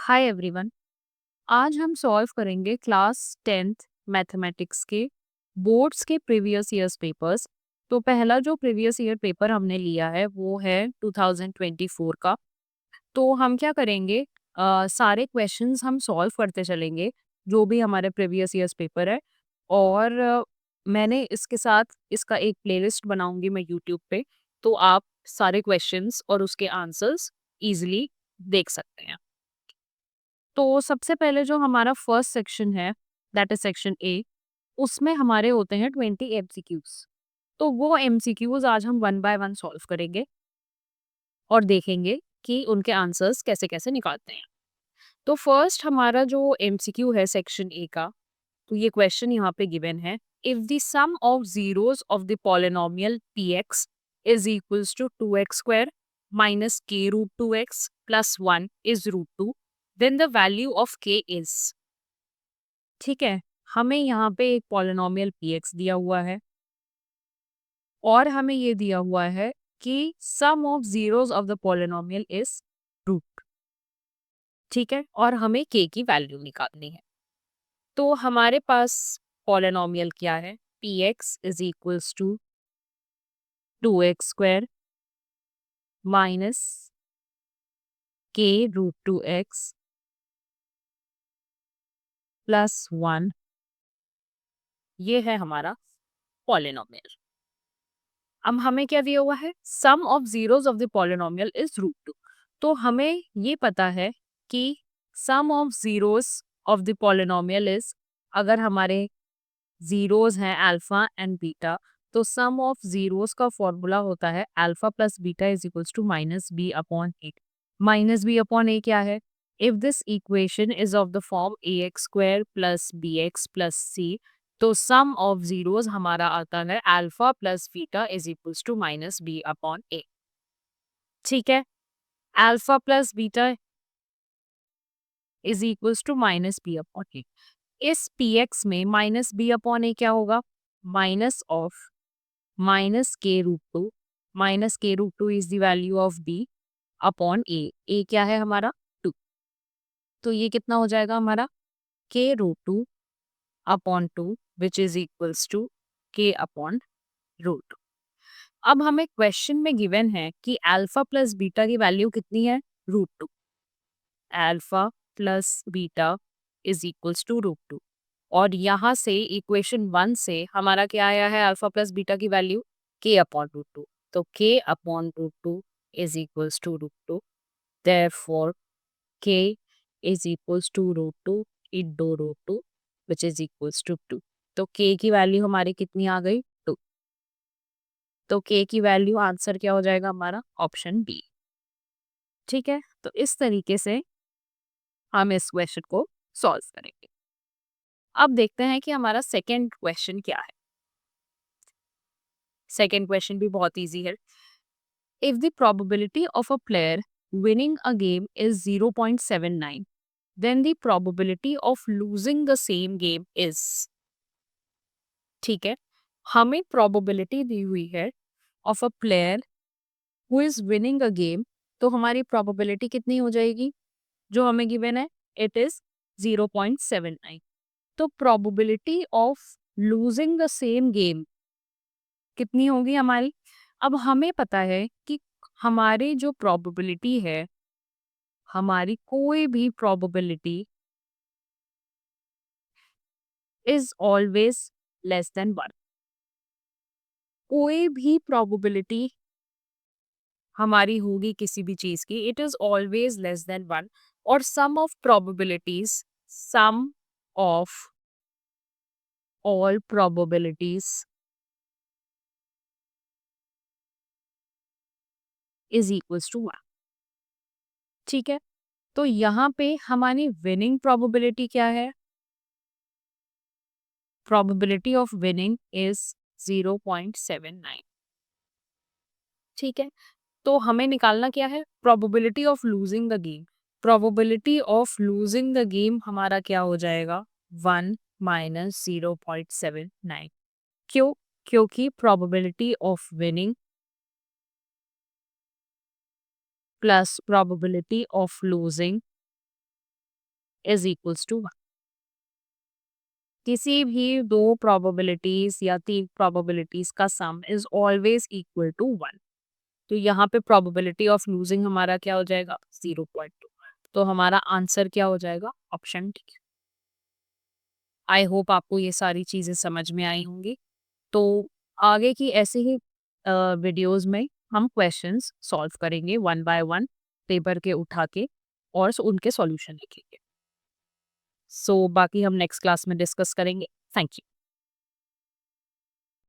Hi everyone. आज हम solve करेंगे क्लास 10th मैथमेटिक्स के बोर्ड्स के प्रीवियस ईयर्स पेपर्स। तो पहला जो प्रीवियस ईयर पेपर हमने लिया है वो है 2024 का। तो हम क्या करेंगे, सारे क्वेश्चंस हम सॉल्व करते चलेंगे जो भी हमारे प्रीवियस ईयर्स पेपर है। और मैंने इसके साथ इसका एक प्लेलिस्ट बनाऊंगी मैं यूट्यूब पे, तो आप सारे क्वेश्चंस और उसके आंसर्स इजीली देख सकते हैं। तो सबसे पहले जो हमारा फर्स्ट सेक्शन है, दैट इज सेक्शन ए, उसमें हमारे होते हैं 20 एमसीक्यूज। तो वो एमसीक्यूज आज हम वन बाय वन सॉल्व करेंगे और देखेंगे कि उनके आंसर्स कैसे कैसे निकालते हैं। तो फर्स्ट हमारा जो एमसीक्यू है सेक्शन ए का, तो ये क्वेश्चन यहाँ पे गिवन है। If the sum of zeros of the polynomial p x is equals to 2x² minus k root 2x plus 1 is root 2, then the value of k is. ठीक है, हमें यहाँ पे एक पॉलिनोमियल पी एक्स दिया हुआ है और हमें ये दिया हुआ है कि sum of zeros of the polynomial is root. ठीक है, और हमें के की वैल्यू निकालनी है। तो हमारे पास पॉलिनोमियल क्या है, p x is equals to 2x² minus k root 2x plus 1, ये है हमारा पॉलिनोमियल। अब हमें क्या दिया हुआ है, sum of zeros of the polynomial is root 2। तो हमें ये पता है कि sum of zeros of the polynomial is, अगर हमारे जीरोस हैं अल्फा एंड बीटा, तो सम ऑफ जीरोस का फॉर्मूला होता है alpha plus beta is equals to minus b upon a. Minus b upon a क्या है, if this equation is of the form a x square plus b x plus c, तो sum of zeros हमारा आता है alpha plus beta is equals to minus b upon a. ठीक है, alpha plus beta is equals to minus b upon a. इस p x में minus b upon a क्या होगा, minus of minus k root two, minus k root two is the value of b upon a क्या है हमारा 2। तो ये कितना हो जाएगा हमारा, k root 2 upon 2 which is equals to k upon root. अब हमें क्वेश्चन में गिवन है कि अल्फा प्लस बीटा की वैल्यू कितनी है, root 2। Alpha plus beta is equals to root 2, और यहाँ से इक्वेशन 1 से हमारा क्या आया है, अल्फा प्लस बीटा की वैल्यू के अपॉन रूट 2। तो k upon root 2 is equals to root 2, therefore k is equals to root 2 into root 2 which is equals to 2। तो के की वैल्यू हमारी कितनी आ गई, 2। तो के की वैल्यू आंसर क्या हो जाएगा हमारा, ऑप्शन बी। ठीक है, तो इस तरीके से हम इस क्वेश्चन को सॉल्व करेंगे। अब देखते हैं कि हमारा सेकेंड क्वेश्चन क्या है। सेकेंड क्वेश्चन भी बहुत इजी है। If the probability of a player winning a game is 0.79, then the probability of losing the same game is। ठीक है, हमें probability दी हुई है of a player who is winning a game। तो हमारी probability कितनी हो जाएगी, जो हमें given है, it is 0.79। तो probability of losing the same game कितनी होगी हमारी। अब हमें पता है कि हमारी जो probability है, हमारी कोई भी probability is always less than 1। कोई भी probability हमारी होगी किसी भी चीज की, it is always less than 1। और sum of probabilities, sum of all probabilities is equals to 1। ठीक है, तो यहाँ पे हमारी विनिंग probability क्या है, probability ऑफ विनिंग इज 0.79। ठीक है, तो हमें निकालना क्या है, probability of losing the game. Probability of losing the game हमारा क्या हो जाएगा, 1 माइनस 0.79। क्यों, क्योंकि probability of winning plus probability of losing is equals to 1। किसी भी दो प्रोबेबिलिटीज या तीन प्रोबेबिलिटीज का sum is always equal to 1। तो यहाँ पे प्रोबेबिलिटी ऑफ लूजिंग हमारा क्या हो जाएगा 0.2। तो हमारा आंसर क्या हो जाएगा ऑप्शन डी। आई होप आपको ये सारी चीज़ें समझ में आई होंगी। तो आगे की ऐसे ही वीडियोस में हम क्वेश्चंस सॉल्व करेंगे वन बाय वन पेपर के उठा के और उनके सॉल्यूशन लिखेंगे। सो बाकी हम नेक्स्ट क्लास में डिस्कस करेंगे। Thank you.